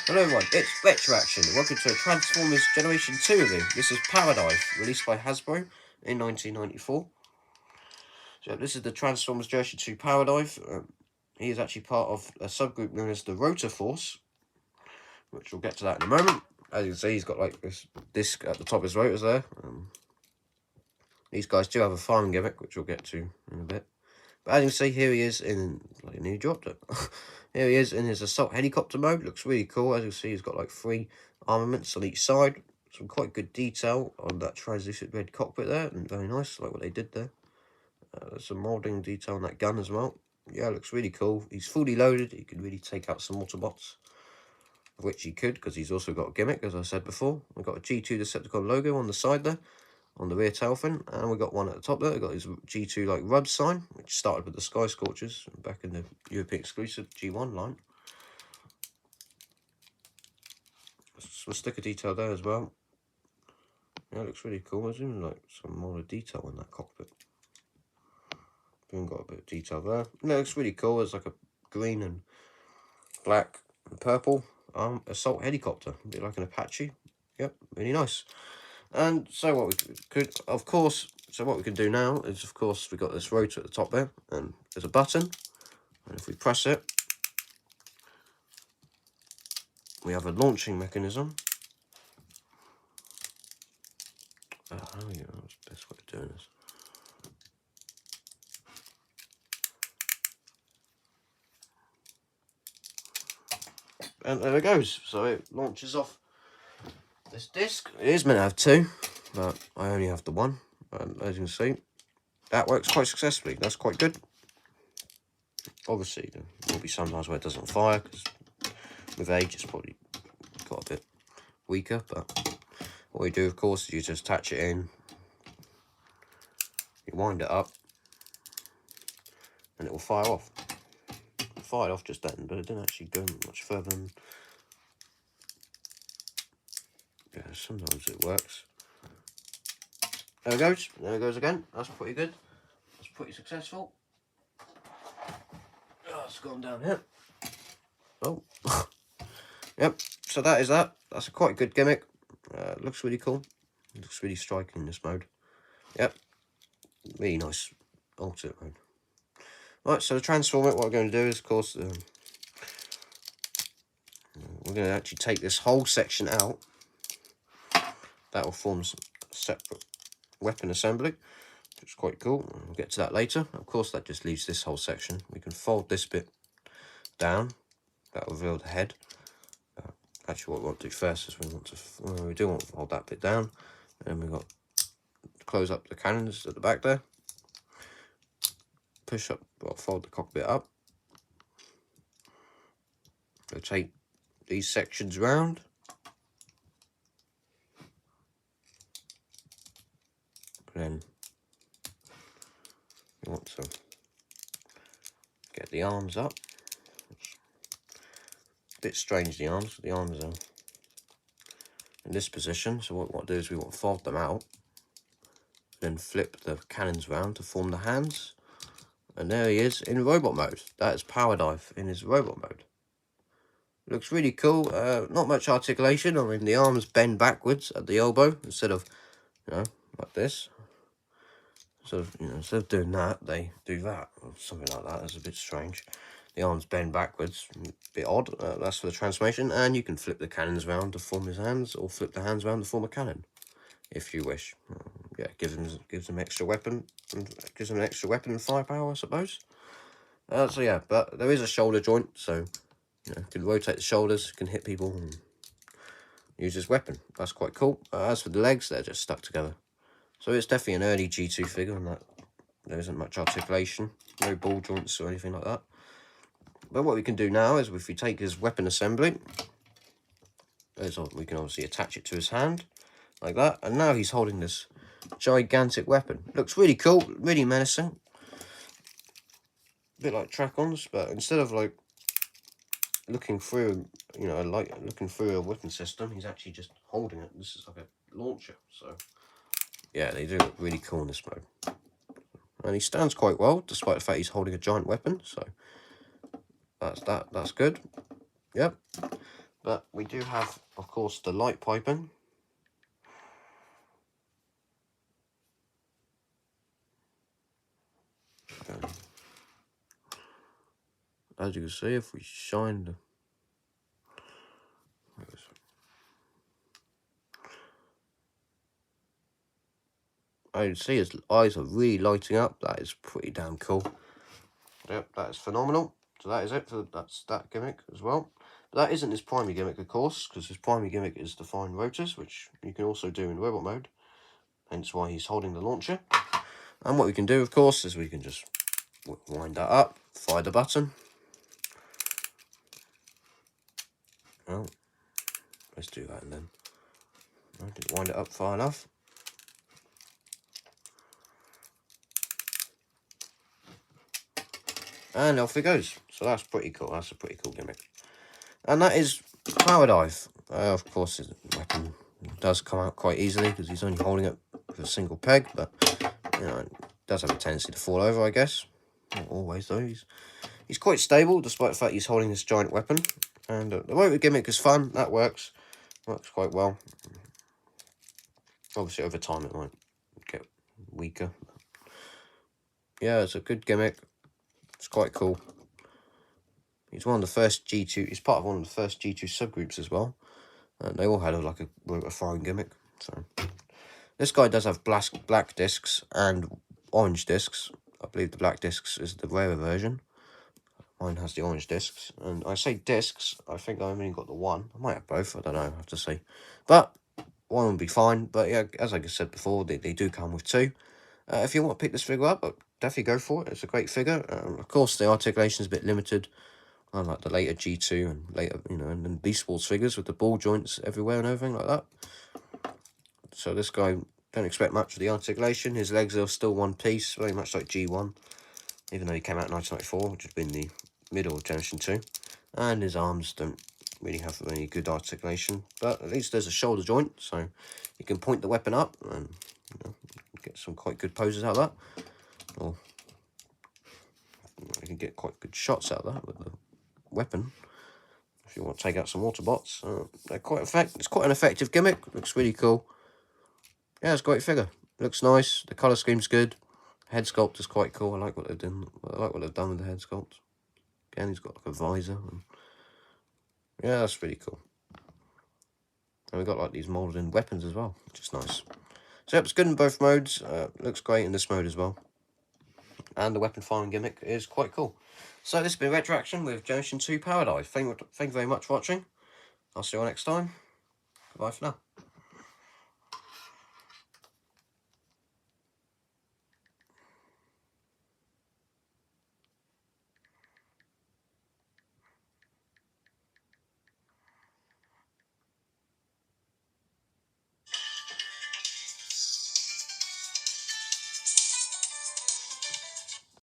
Hello everyone, it's Retroaction. Welcome to Transformers Generation 2 review. This is Powerdive, released by Hasbro in 1994. So this is the Transformers Generation 2 Powerdive. He is actually part of a subgroup known as the Rotor Force, which we'll get to that in a moment. As you can see, he's got like this disc at the top of his rotors there. These guys do have a firing gimmick, which we'll get to in a bit. But as you can see, here he is in, like, he dropped it. Here he is in his assault helicopter mode. Looks really cool. As you can see, he's got like 3 armaments on each side. Some quite good detail on that translucent red cockpit there, and very nice, like what they did there. There's some moulding detail on that gun as well. Yeah, looks really cool. He's fully loaded. He could really take out some Autobots, which he could, because he's also got a gimmick, as I said before. We've got a G2 Decepticon logo on the side there, on the rear tail fin, and we got one at the top there. We got his G2 like rub sign, which started with the Sky Scorchers back in the European exclusive G1 line. Some sticker detail there as well. Yeah, it looks really cool. There's even like some more detail in that cockpit. Even got a bit of detail there. No, it looks really cool. It's like a green and black and purple assault helicopter, a bit like an Apache. Yep, really nice. And so what we could, of course, what we can do now is, of course, we've got this rotor at the top there, and there's a button, and if we press it, we have a launching mechanism. Oh, yeah, that's the best way of doing this. And there it goes. So it launches off this disc. It is meant to have 2, but I only have the 1. And as you can see, that works quite successfully. That's quite good. Obviously, there will be some times where it doesn't fire, because with age it's probably got a bit weaker. But what we do, of course, is you just attach it in, you wind it up, and it will fire off. It fired off just then, but it didn't actually go much further than... Yeah, sometimes it works. There it goes. There it goes again. That's pretty good. That's pretty successful. Oh, it's gone down here. Oh. Yep. So that is that. That's a quite good gimmick. Looks really cool. Looks really striking in this mode. Yep. Really nice alternate mode. Right, so to transform it, what we're going to do is, of course, we're going to actually take this whole section out. That will form a separate weapon assembly, which is quite cool. We'll get to that later. Of course, that just leaves this whole section. We can fold this bit down. That will reveal the head. Actually, what we want to do first is we do want to fold that bit down, and we've got to close up the cannons at the back there. Push up, well, fold the cockpit up. Rotate these sections round. And then you want to get the arms up. It's a bit strange, the arms. The arms are in this position, so what we want to do is we want to fold them out, then flip the cannons round to form the hands. And there he is in robot mode. That is Powerdive in his robot mode. Looks really cool. Not much articulation. I mean, the arms bend backwards at the elbow instead of, like this. So, instead of doing that, they do that, or something like that. That's a bit strange. The arms bend backwards, a bit odd. That's for the transformation. And you can flip the cannons around to form his hands, or flip the hands around to form a cannon, if you wish. Yeah, gives him extra weapon, and gives him an extra weapon and firepower, I suppose. So yeah, but there is a shoulder joint, so you can rotate the shoulders, can hit people, and use his weapon. That's quite cool. As for the legs, they're just stuck together. So it's definitely an early G2 figure, and that there isn't much articulation, no ball joints or anything like that. But what we can do now is, if we take his weapon assembly, we can obviously attach it to his hand, like that. And now he's holding this gigantic weapon. Looks really cool, really menacing. A bit like Tracons, but instead of like looking through, looking through a weapon system, he's actually just holding it. This is like a launcher. So yeah, they do look really cool in this mode. And he stands quite well, despite the fact he's holding a giant weapon. So that's good. Yep. But we do have, of course, the light piping. As you can see, if we shine the... I can see his eyes are really lighting up. That is pretty damn cool. Yep, that is phenomenal. So that is it for that gimmick as well. But that isn't his primary gimmick, of course, because his primary gimmick is to find rotors, which you can also do in robot mode. Hence why he's holding the launcher. And what we can do, of course, is we can just wind that up, fire the button. Well, let's do that and then. I didn't wind it up far enough. And off it goes. So that's pretty cool. That's a pretty cool gimmick. And that is Powerdive. Of course, his weapon does come out quite easily because he's only holding it with a single peg. But, you know, it does have a tendency to fall over, I guess. Not always, though. He's quite stable, despite the fact he's holding this giant weapon. And the rotor gimmick is fun. That works. Works quite well. Obviously, over time, it might get weaker. Yeah, it's a good gimmick. It's quite cool. He's one of the first G2. He's part of one of the first G2 subgroups as well. And they all had like a rotor firing gimmick. So this guy does have black discs and orange discs. I believe the black discs is the rarer version. Mine has the orange discs. And I say discs, I think I only got the one. I might have both, I don't know, I have to see. But one will be fine. But yeah, as I said before, they do come with two. If you want to pick this figure up, definitely go for it. It's a great figure. Of course, the articulation is a bit limited, unlike the later G2 and later, you know, and then Beast Wars figures with the ball joints everywhere and everything like that. So this guy, don't expect much of the articulation. His legs are still one piece, very much like G1, even though he came out in 1994, which has been the middle of Generation 2. And his arms don't really have any good articulation, but at least there's a shoulder joint, so you can point the weapon up and, you know, get some quite good poses out of that. Or you can get quite good shots out of that with the weapon. If you want to take out some Autobots, they're quite effective. It's quite an effective gimmick. Looks really cool. Yeah, it's a great figure. Looks nice. The color scheme's good. Head sculpt is quite cool. I like what they've done. I like what they've done with the head sculpt. Again, he's got like a visor. And yeah, that's really cool. And we've got like these molded in weapons as well, which is nice. So yep, it's good in both modes. Looks great in this mode as well. And the weapon firing gimmick is quite cool. So this has been Retroaction with Generation 2 Powerdive. Thank you very much for watching. I'll see you all next time. Goodbye for now.